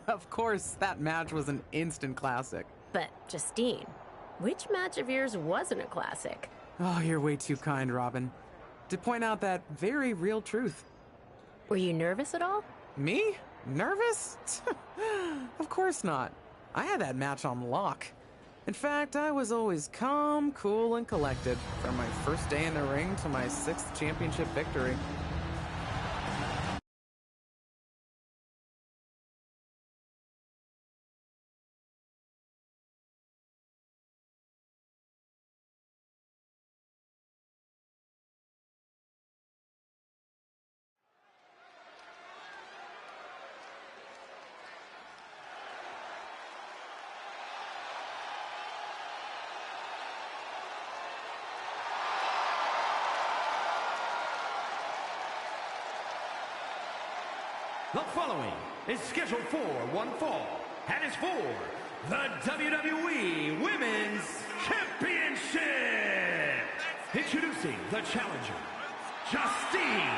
Of course, that match was an instant classic. But, Justine, which match of yours wasn't a classic? Oh, you're way too kind, Robin. To point out that very real truth. Were you nervous at all? Me? Nervous? Of course not. I had that match on lock. In fact, I was always calm, cool, and collected from my first day in the ring to my 6th championship victory. The following is scheduled for one fall and is for the WWE Women's Championship. Introducing the challenger, Justine.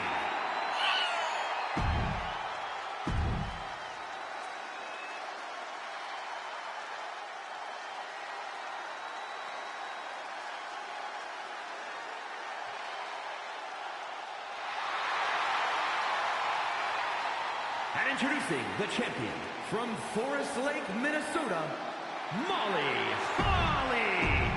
And introducing the champion from Forest Lake, Minnesota, Molly Holly.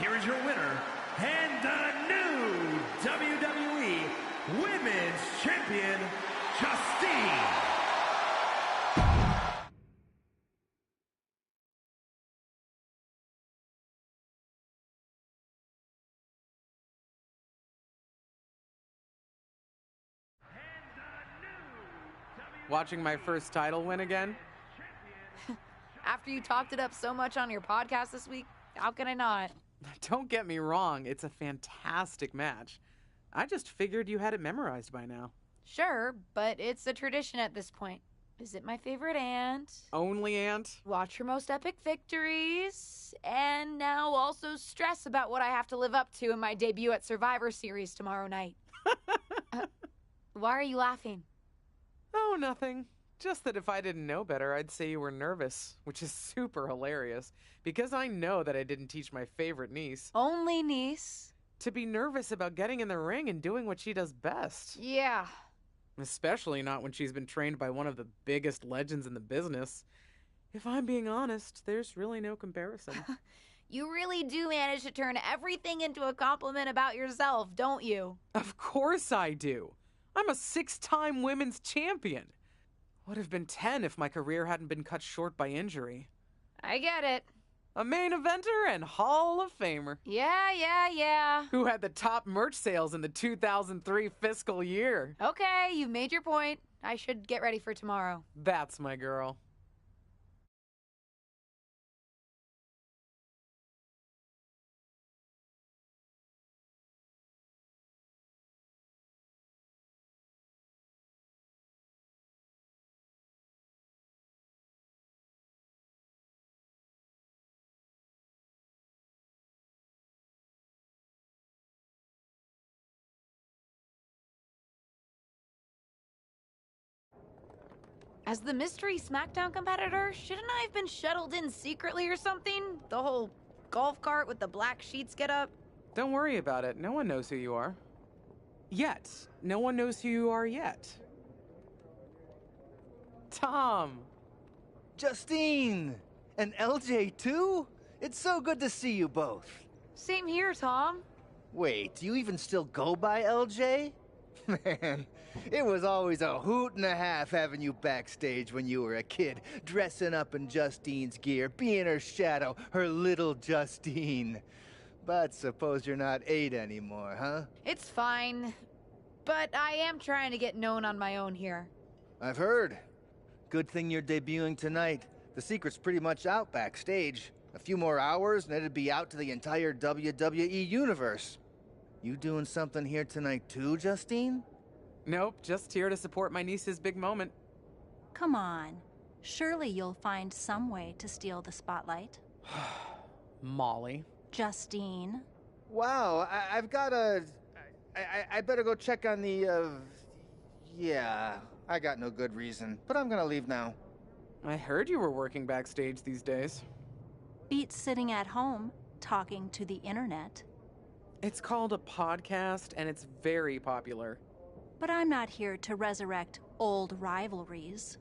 Here is your winner, and the new WWE Women's Champion, Justine. Watching my first title win again? After you talked it up so much on your podcast this week, how can I not? Don't get me wrong, it's a fantastic match. I just figured you had it memorized by now. Sure, but it's a tradition at this point. Visit my favorite aunt. Only aunt? Watch her most epic victories. And now also stress about what I have to live up to in my debut at Survivor Series tomorrow night. Why are you laughing? Oh, nothing. Just that if I didn't know better, I'd say you were nervous, which is super hilarious, because I know that I didn't teach my favorite niece Only niece. to be nervous about getting in the ring and doing what she does best. Yeah. Especially not when she's been trained by one of the biggest legends in the business. If I'm being honest, there's really no comparison. You really do manage to turn everything into a compliment about yourself, don't you? Of course I do. I'm a 6-time women's champion. Would have been 10 if my career hadn't been cut short by injury. I get it. A main eventer and Hall of Famer. Yeah. Who had the top merch sales in the 2003 fiscal year. Okay, you've made your point. I should get ready for tomorrow. That's my girl. As the mystery SmackDown competitor, shouldn't I have been shuttled in secretly or something? The whole golf cart with the black sheets get up? Don't worry about it. No one knows who you are. Yet. No one knows who you are yet. Tom! Justine! And LJ too? It's so good to see you both. Same here, Tom. Wait, do you even still go by LJ? Man, it was always a hoot and a half having you backstage when you were a kid, dressing up in Justine's gear, being her shadow, her little Justine. But suppose you're not 8 anymore, huh? It's fine. But I am trying to get known on my own here. I've heard. Good thing you're debuting tonight. The secret's pretty much out backstage. A few more hours and it'd be out to the entire WWE universe. You doing something here tonight too, Justine? Nope, just here to support my niece's big moment. Come on. Surely you'll find some way to steal the spotlight. Molly. Justine. Wow, I've got a... I better go check on the, Yeah, I got no good reason, but I'm gonna leave now. I heard you were working backstage these days. Beats sitting at home, talking to the internet. It's called a podcast, and it's very popular. But I'm not here to resurrect old rivalries.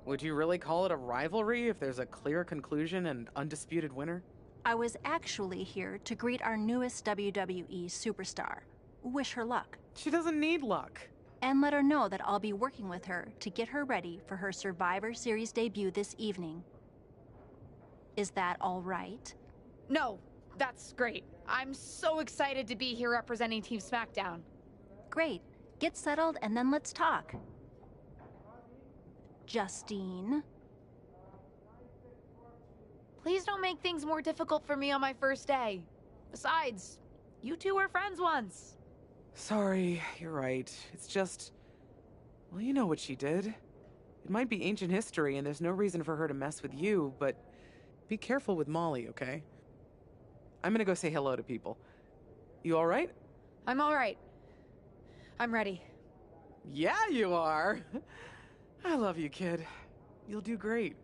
Would you really call it a rivalry if there's a clear conclusion and undisputed winner? I was actually here to greet our newest WWE superstar, wish her luck, She doesn't need luck. and let her know that I'll be working with her to get her ready for her Survivor Series debut this evening. Is that all right? No, that's great. I'm so excited to be here representing Team SmackDown. Great. Get settled and then let's talk. Justine. Please don't make things more difficult for me on my first day. Besides, you two were friends once. Sorry, you're right. It's just... Well, you know what she did. It might be ancient history, and there's no reason for her to mess with you, but be careful with Molly, okay? I'm gonna go say hello to people. You alright? I'm all right. I'm ready. Yeah, you are. I love you, kid. You'll do great.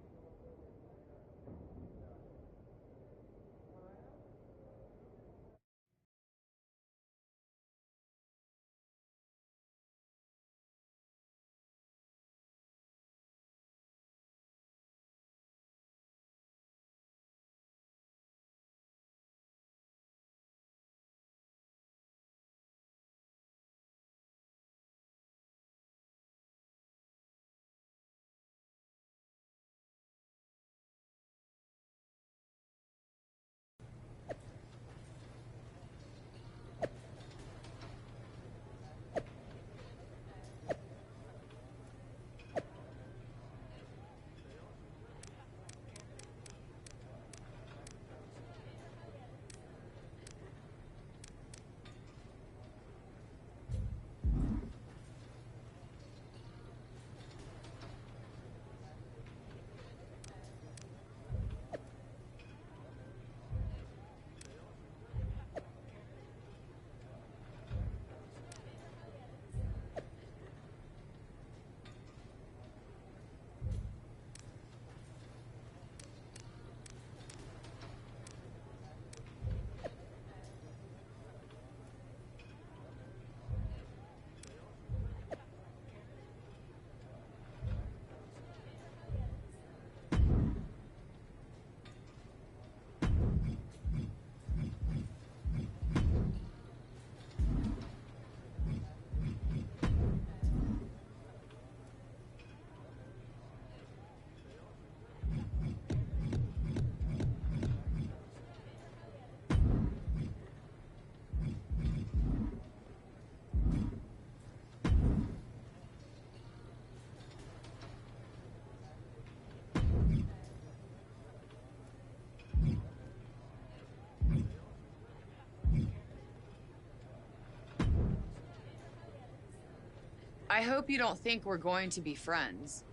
I hope you don't think we're going to be friends.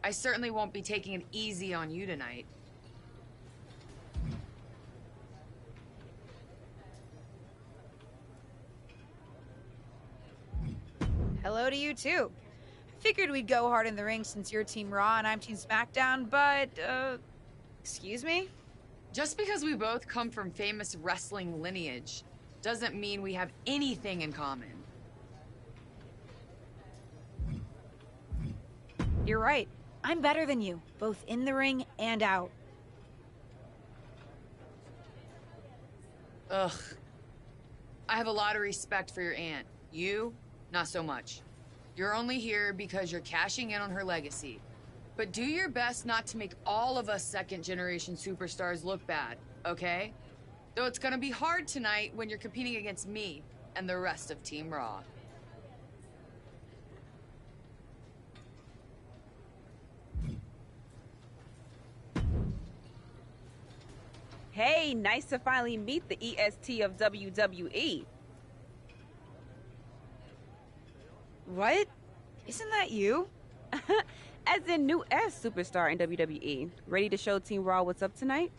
I certainly won't be taking it easy on you tonight. Hello to you, too. I figured we'd go hard in the ring since you're Team Raw and I'm Team SmackDown, but, excuse me? Just because we both come from famous wrestling lineage doesn't mean we have anything in common. You're right. I'm better than you, both in the ring and out. Ugh. I have a lot of respect for your aunt. You, not so much. You're only here because you're cashing in on her legacy. But do your best not to make all of us second-generation superstars look bad, okay? Though it's gonna be hard tonight when you're competing against me and the rest of Team Raw. Hey, nice to finally meet the EST of WWE. What? Isn't that you? As in new S superstar in WWE. Ready to show Team Raw what's up tonight?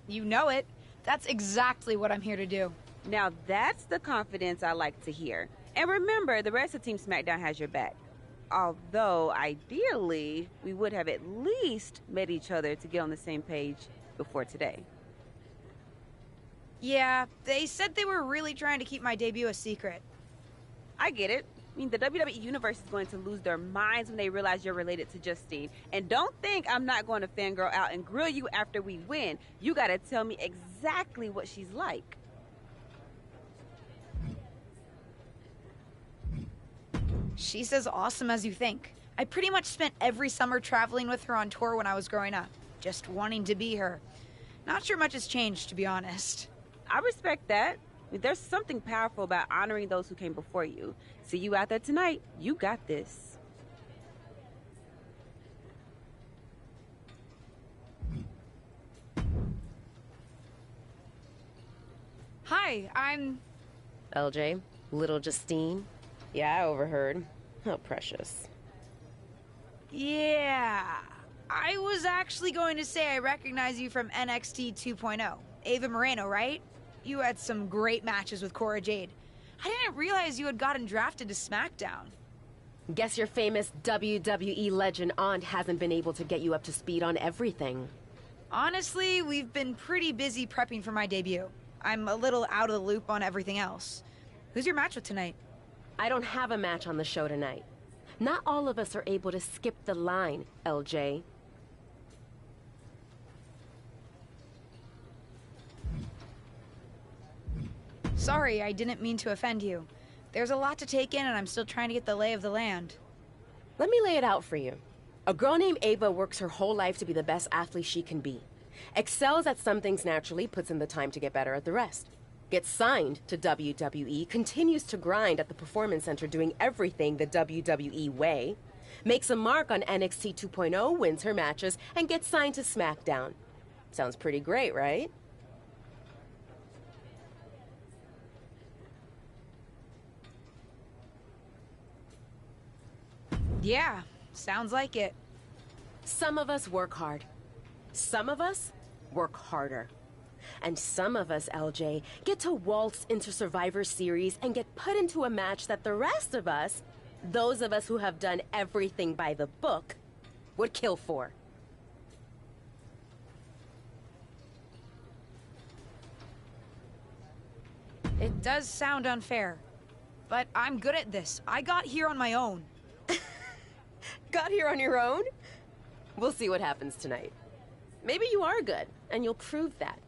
You know it. That's exactly what I'm here to do. Now that's the confidence I like to hear. And remember, the rest of Team SmackDown has your back. Although, ideally, we would have at least met each other to get on the same page before today. Yeah, they said they were really trying to keep my debut a secret. I get it. I mean, the WWE Universe is going to lose their minds when they realize you're related to Justine. And don't think I'm not going to fangirl out and grill you after we win. You gotta tell me exactly what she's like. She's as awesome as you think. I pretty much spent every summer traveling with her on tour when I was growing up, just wanting to be her. Not sure much has changed, to be honest. I respect that. I mean, there's something powerful about honoring those who came before you. See you out there tonight. You got this. Hi, I'm... LJ, little Justine. Yeah, I overheard. How precious. Yeah. I was actually going to say I recognize you from NXT 2.0. Ava Moreno, right? You had some great matches with Cora Jade. I didn't realize you had gotten drafted to SmackDown. Guess your famous WWE legend aunt hasn't been able to get you up to speed on everything. Honestly, we've been pretty busy prepping for my debut. I'm a little out of the loop on everything else. Who's your match with tonight? I don't have a match on the show tonight. Not all of us are able to skip the line, LJ. Sorry, I didn't mean to offend you. There's a lot to take in and I'm still trying to get the lay of the land. Let me lay it out for you. A girl named Ava works her whole life to be the best athlete she can be. Excels at some things naturally, puts in the time to get better at the rest. Gets signed to WWE, continues to grind at the Performance Center doing everything the WWE way. Makes a mark on NXT 2.0, wins her matches, and gets signed to SmackDown. Sounds pretty great, right? Yeah, sounds like it. Some of us work hard. Some of us work harder. And some of us, LJ, get to waltz into Survivor Series and get put into a match that the rest of us, those of us who have done everything by the book, would kill for. It does sound unfair, but I'm good at this. I got here on my own. Got here on your own? We'll see what happens tonight. Maybe you are good, and you'll prove that.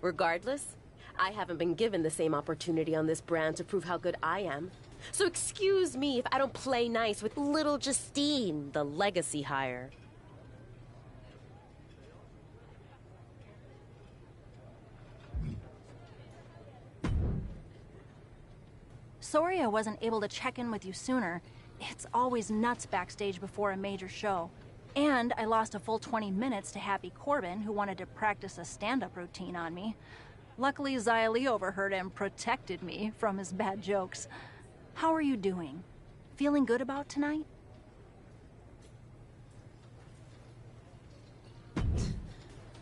Regardless, I haven't been given the same opportunity on this brand to prove how good I am. So excuse me if I don't play nice with little Justine, the legacy hire. Sorry I wasn't able to check in with you sooner. It's always nuts backstage before a major show. And I lost a full 20 minutes to Happy Corbin, who wanted to practice a stand-up routine on me. Luckily, Xia Li overheard and protected me from his bad jokes. How are you doing? Feeling good about tonight?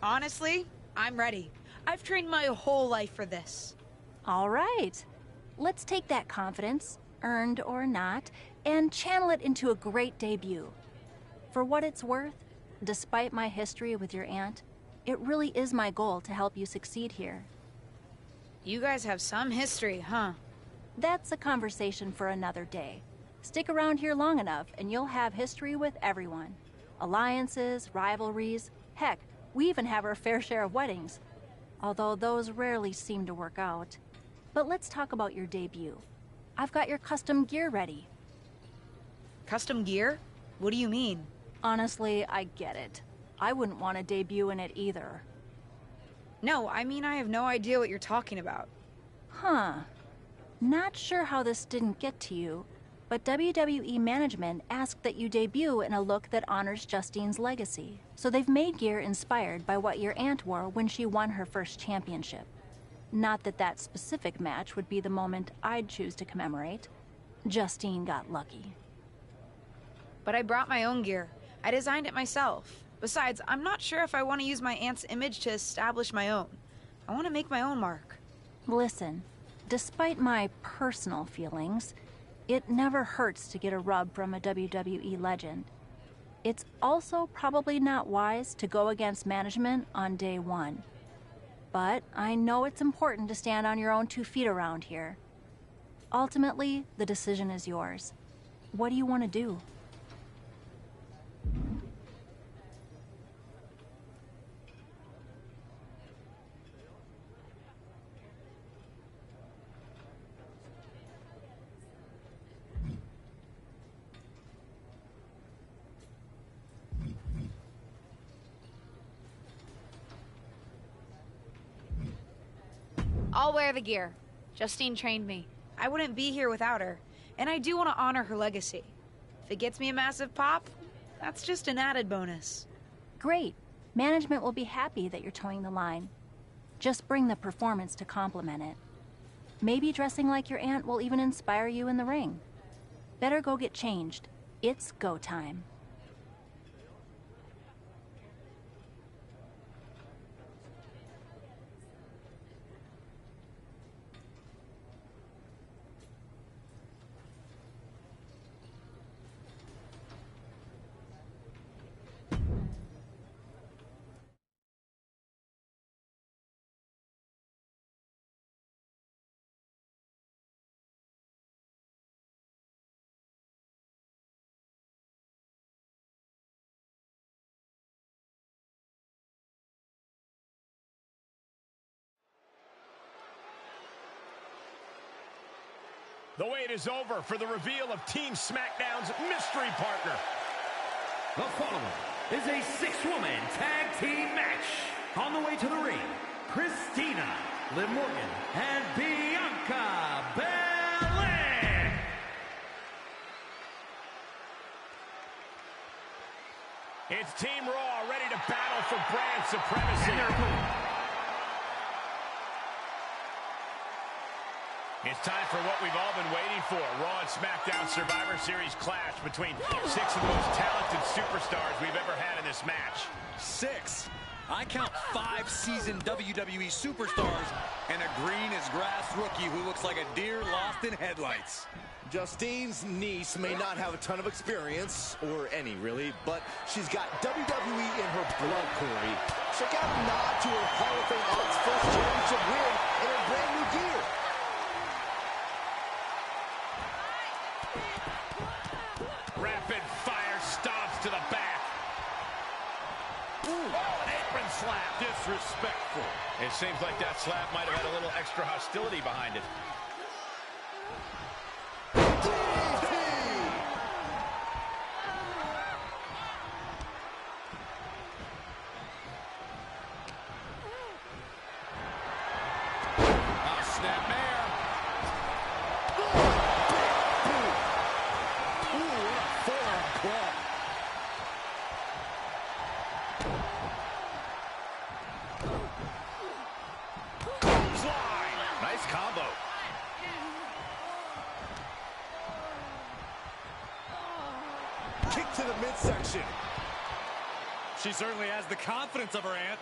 Honestly, I'm ready. I've trained my whole life for this. All right. Let's take that confidence, earned or not, and channel it into a great debut. For what it's worth, despite my history with your aunt, it really is my goal to help you succeed here. You guys have some history, huh? That's a conversation for another day. Stick around here long enough and you'll have history with everyone. Alliances, rivalries, heck, we even have our fair share of weddings. Although those rarely seem to work out. But let's talk about your debut. I've got your custom gear ready. Custom gear? What do you mean? Honestly, I get it. I wouldn't want to debut in it either. No, I mean I have no idea what you're talking about. Huh. Not sure how this didn't get to you, but WWE management asked that you debut in a look that honors Justine's legacy. So they've made gear inspired by what your aunt wore when she won her first championship. Not that that specific match would be the moment I'd choose to commemorate. Justine got lucky. But I brought my own gear. I designed it myself. Besides, I'm not sure if I want to use my aunt's image to establish my own. I want to make my own mark. Listen, despite my personal feelings, it never hurts to get a rub from a WWE legend. It's also probably not wise to go against management on day one. But I know it's important to stand on your own 2 feet around here. Ultimately, the decision is yours. What do you want to do? I'll wear the gear. Justine trained me. I wouldn't be here without her. And I do want to honor her legacy. If it gets me a massive pop, that's just an added bonus. Great. Management will be happy that you're towing the line. Just bring the performance to complement it. Maybe dressing like your aunt will even inspire you in the ring. Better go get changed. It's go time. The wait is over for the reveal of Team SmackDown's mystery partner. The following is a 6-woman tag team match. On the way to the ring, Christina, Liv Morgan, and Bianca Belair. It's Team Raw ready to battle for brand supremacy. It's time for what we've all been waiting for. Raw and SmackDown Survivor Series clash between 6 of the most talented superstars we've ever had in this match. 6. I count 5 seasoned WWE superstars and a green-as-grass rookie who looks like a deer lost in headlights. Justine's niece may not have a ton of experience, or any really, but she's got WWE in her blood, Corey. Check out a nod to her Hall of Fame Aunt's first championship win in her brand new gear. Rapid fire stomps to the back. Ooh, an apron slap. Disrespectful. It seems like that slap might have had a little extra hostility behind it. to the midsection. She certainly has the confidence of her aunt.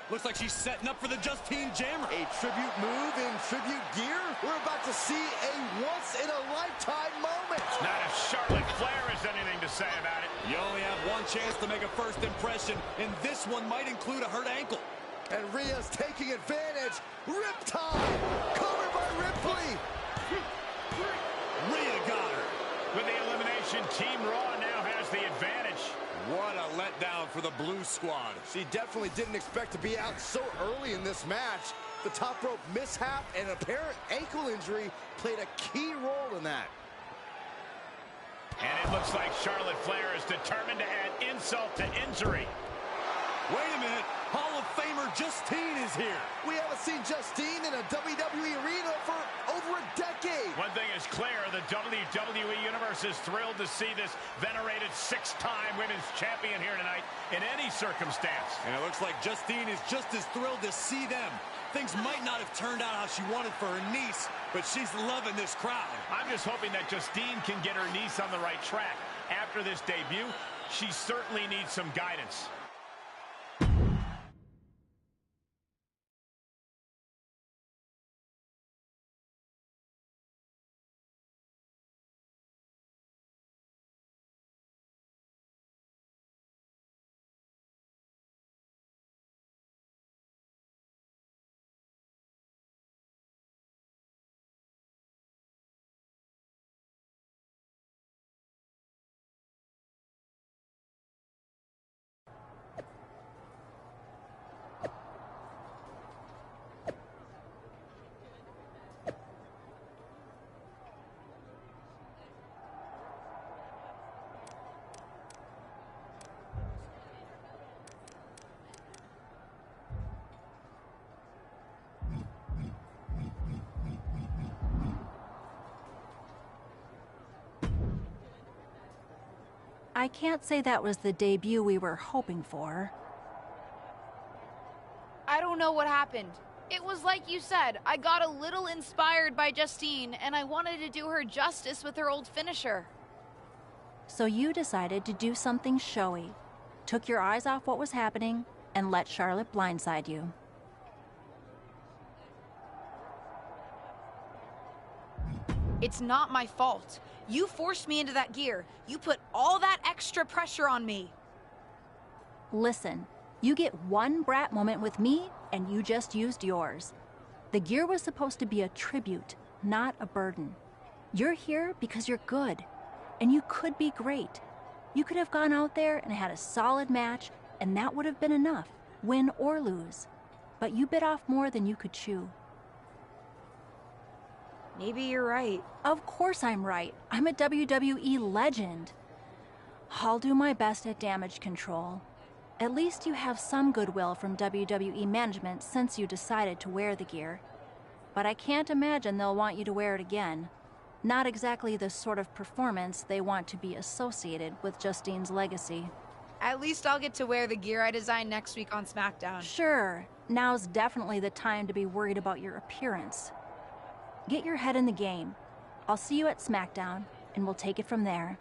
Looks like she's setting up for the Justine Jammer. A tribute move in tribute gear? We're about to see a once-in-a-lifetime moment. Not if Charlotte Flair has anything to say about it. You only have one chance to make a first impression, and this one might include a hurt ankle. And Rhea's taking advantage. Riptide! Covered by Ripley! Rhea got her. With the elimination, Team Raw now has the advantage. What a letdown for the Blue Squad. She definitely didn't expect to be out so early in this match. The top rope mishap and apparent ankle injury played a key role in that. And it looks like Charlotte Flair is determined to add insult to injury. Wait a minute. Hall of Famer Justine is here. We haven't seen Justine in a WWE arena for over a decade. One thing is clear, the WWE Universe is thrilled to see this venerated six-time women's champion here tonight in any circumstance. And it looks like Justine is just as thrilled to see them. Things might not have turned out how she wanted for her niece, but she's loving this crowd. I'm just hoping that Justine can get her niece on the right track. After this debut, she certainly needs some guidance. I can't say that was the debut we were hoping for. I don't know what happened. It was like you said, I got a little inspired by Justine, and I wanted to do her justice with her old finisher. So you decided to do something showy, took your eyes off what was happening, and let Charlotte blindside you. It's not my fault. You forced me into that gear. You put all that extra pressure on me. Listen, you get one brat moment with me, and you just used yours. The gear was supposed to be a tribute, not a burden. You're here because you're good, and you could be great. You could have gone out there and had a solid match, and that would have been enough, win or lose. But you bit off more than you could chew. Maybe you're right. Of course I'm right. I'm a WWE legend. I'll do my best at damage control. At least you have some goodwill from WWE management since you decided to wear the gear. But I can't imagine they'll want you to wear it again. Not exactly the sort of performance they want to be associated with Justine's legacy. At least I'll get to wear the gear I designed next week on SmackDown. Sure, now's definitely the time to be worried about your appearance. Get your head in the game. I'll see you at SmackDown, and we'll take it from there.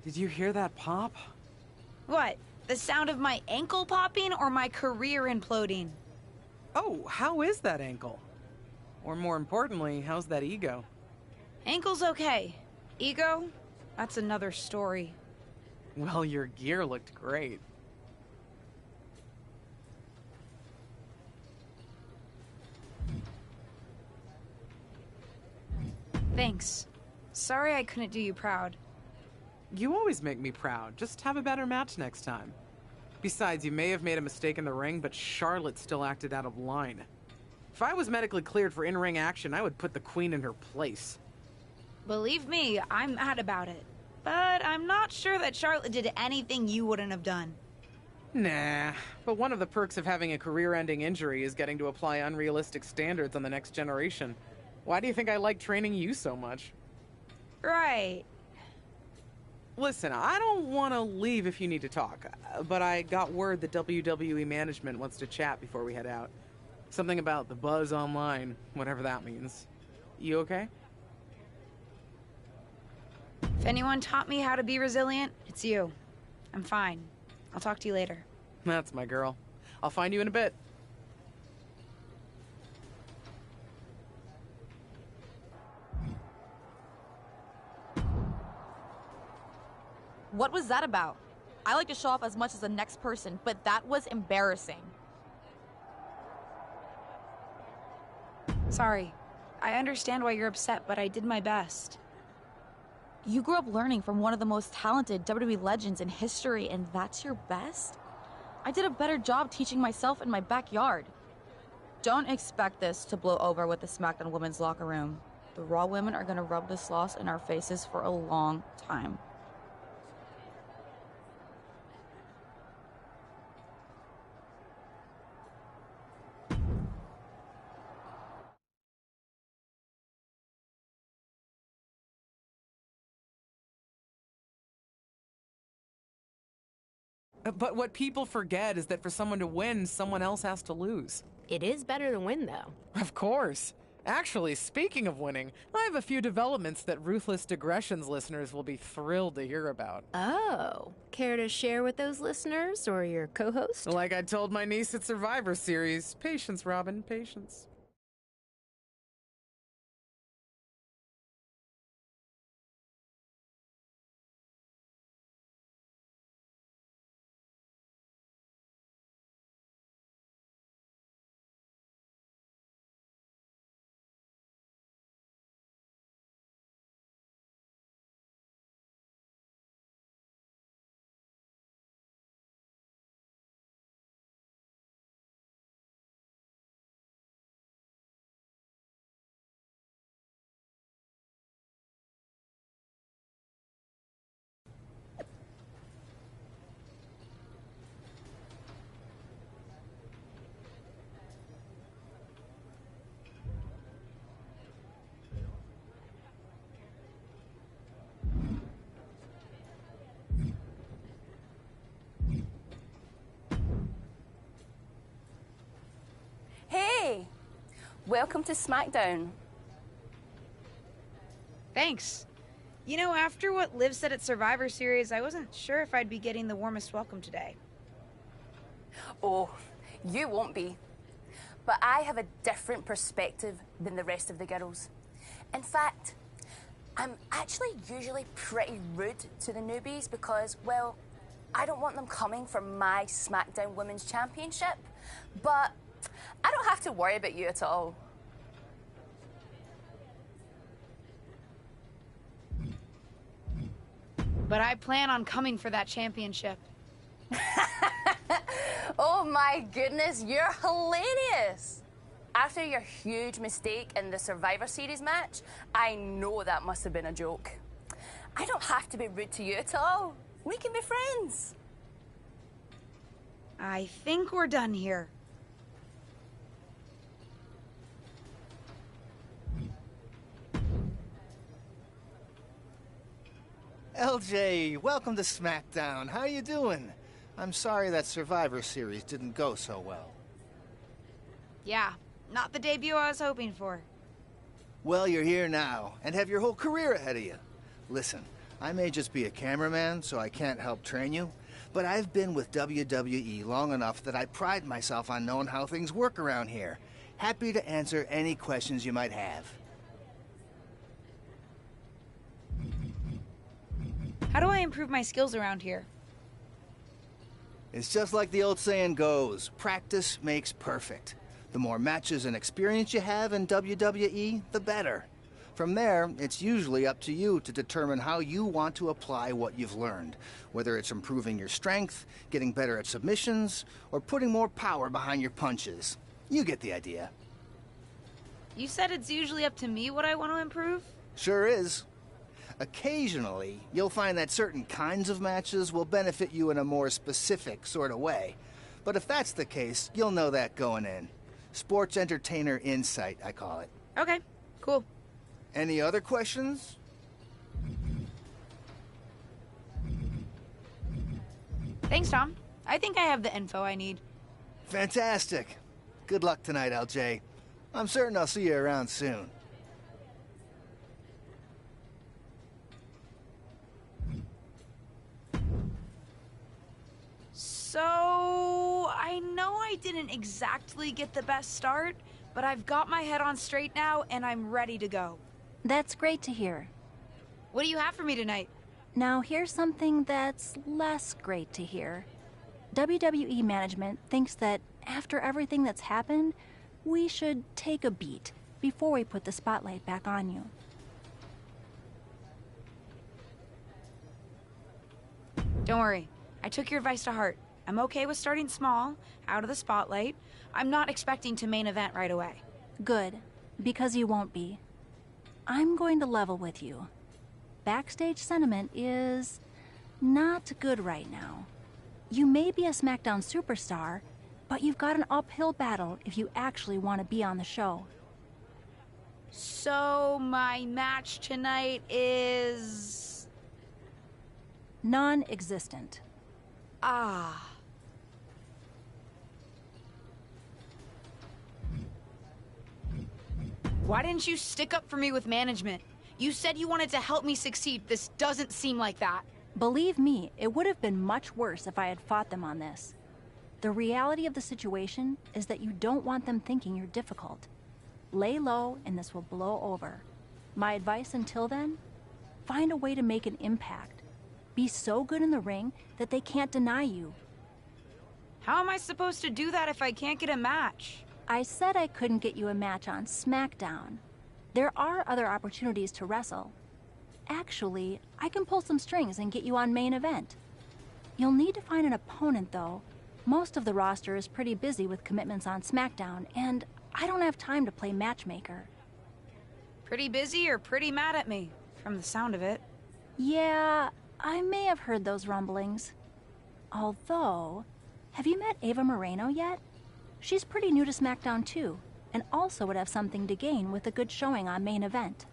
Did you hear that pop? What? The sound of my ankle popping or my career imploding? Oh, how is that ankle? Or more importantly, how's that ego? Ankle's okay. Ego? That's another story. Well, your gear looked great. Thanks. Sorry I couldn't do you proud. You always make me proud. Just have a better match next time. Besides, you may have made a mistake in the ring, but Charlotte still acted out of line. If I was medically cleared for in-ring action, I would put the Queen in her place. Believe me, I'm mad about it. But I'm not sure that Charlotte did anything you wouldn't have done. Nah, but one of the perks of having a career-ending injury is getting to apply unrealistic standards on the next generation. Why do you think I like training you so much? Right. Listen, I don't want to leave if you need to talk, but I got word that WWE management wants to chat before we head out. Something about the buzz online, whatever that means. You okay? If anyone taught me how to be resilient, it's you. I'm fine. I'll talk to you later. That's my girl. I'll find you in a bit. What was that about? I like to show off as much as the next person, but that was embarrassing. Sorry. I understand why you're upset, but I did my best. You grew up learning from one of the most talented WWE legends in history, and that's your best? I did a better job teaching myself in my backyard. Don't expect this to blow over with the SmackDown women's locker room. The Raw women are gonna rub this loss in our faces for a long time. But what people forget is that for someone to win, someone else has to lose. It is better to win, though. Of course. Actually, speaking of winning, I have a few developments that Ruthless Digressions listeners will be thrilled to hear about. Oh, care to share with those listeners or your co-host? Like I told my niece at Survivor Series, patience, Robin, patience. Hey! Welcome to SmackDown. Thanks. You know, after what Liv said at Survivor Series, I wasn't sure if I'd be getting the warmest welcome today. Oh, you won't be. But I have a different perspective than the rest of the girls. In fact, I'm actually usually pretty rude to the newbies because, well, I don't want them coming for my SmackDown Women's Championship, but I don't have to worry about you at all. But I plan on coming for that championship. Oh my goodness, you're hilarious! After your huge mistake in the Survivor Series match, I know that must have been a joke. I don't have to be rude to you at all. We can be friends. I think we're done here. LJ, welcome to SmackDown. How you doing? I'm sorry that Survivor Series didn't go so well. Yeah, not the debut I was hoping for. Well, you're here now, and have your whole career ahead of you. Listen, I may just be a cameraman, so I can't help train you, but I've been with WWE long enough that I pride myself on knowing how things work around here. Happy to answer any questions you might have. How do I improve my skills around here? It's just like the old saying goes, practice makes perfect. The more matches and experience you have in WWE, the better. From there, it's usually up to you to determine how you want to apply what you've learned, whether it's improving your strength, getting better at submissions, or putting more power behind your punches. You get the idea. You said it's usually up to me what I want to improve? Sure is. Occasionally, you'll find that certain kinds of matches will benefit you in a more specific sort of way. But if that's the case, you'll know that going in. Sports entertainer insight, I call it. Okay, cool. Any other questions? Thanks, Tom. I think I have the info I need. Fantastic. Good luck tonight, LJ. I'm certain I'll see you around soon. So, I know I didn't exactly get the best start, but I've got my head on straight now and I'm ready to go. That's great to hear. What do you have for me tonight? Now here's something that's less great to hear. WWE management thinks that after everything that's happened, we should take a beat before we put the spotlight back on you. Don't worry. I took your advice to heart. I'm okay with starting small, out of the spotlight. I'm not expecting to main event right away. Good, because you won't be. I'm going to level with you. Backstage sentiment is not good right now. You may be a SmackDown superstar, but you've got an uphill battle if you actually want to be on the show. So, my match tonight is... non-existent. Ah. Why didn't you stick up for me with management? You said you wanted to help me succeed. This doesn't seem like that. Believe me, it would have been much worse if I had fought them on this. The reality of the situation is that you don't want them thinking you're difficult. Lay low and this will blow over. My advice until then? Find a way to make an impact. Be so good in the ring that they can't deny you. How am I supposed to do that if I can't get a match? I said I couldn't get you a match on SmackDown. There are other opportunities to wrestle. Actually, I can pull some strings and get you on main event. You'll need to find an opponent, though. Most of the roster is pretty busy with commitments on SmackDown, and I don't have time to play matchmaker. Pretty busy or pretty mad at me, from the sound of it. Yeah, I may have heard those rumblings. Although, have you met Ava Moreno yet? She's pretty new to SmackDown too, and also would have something to gain with a good showing on main event.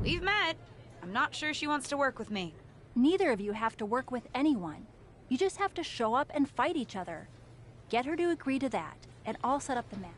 We've met. I'm not sure she wants to work with me. Neither of you have to work with anyone. You just have to show up and fight each other. Get her to agree to that, and I'll set up the match.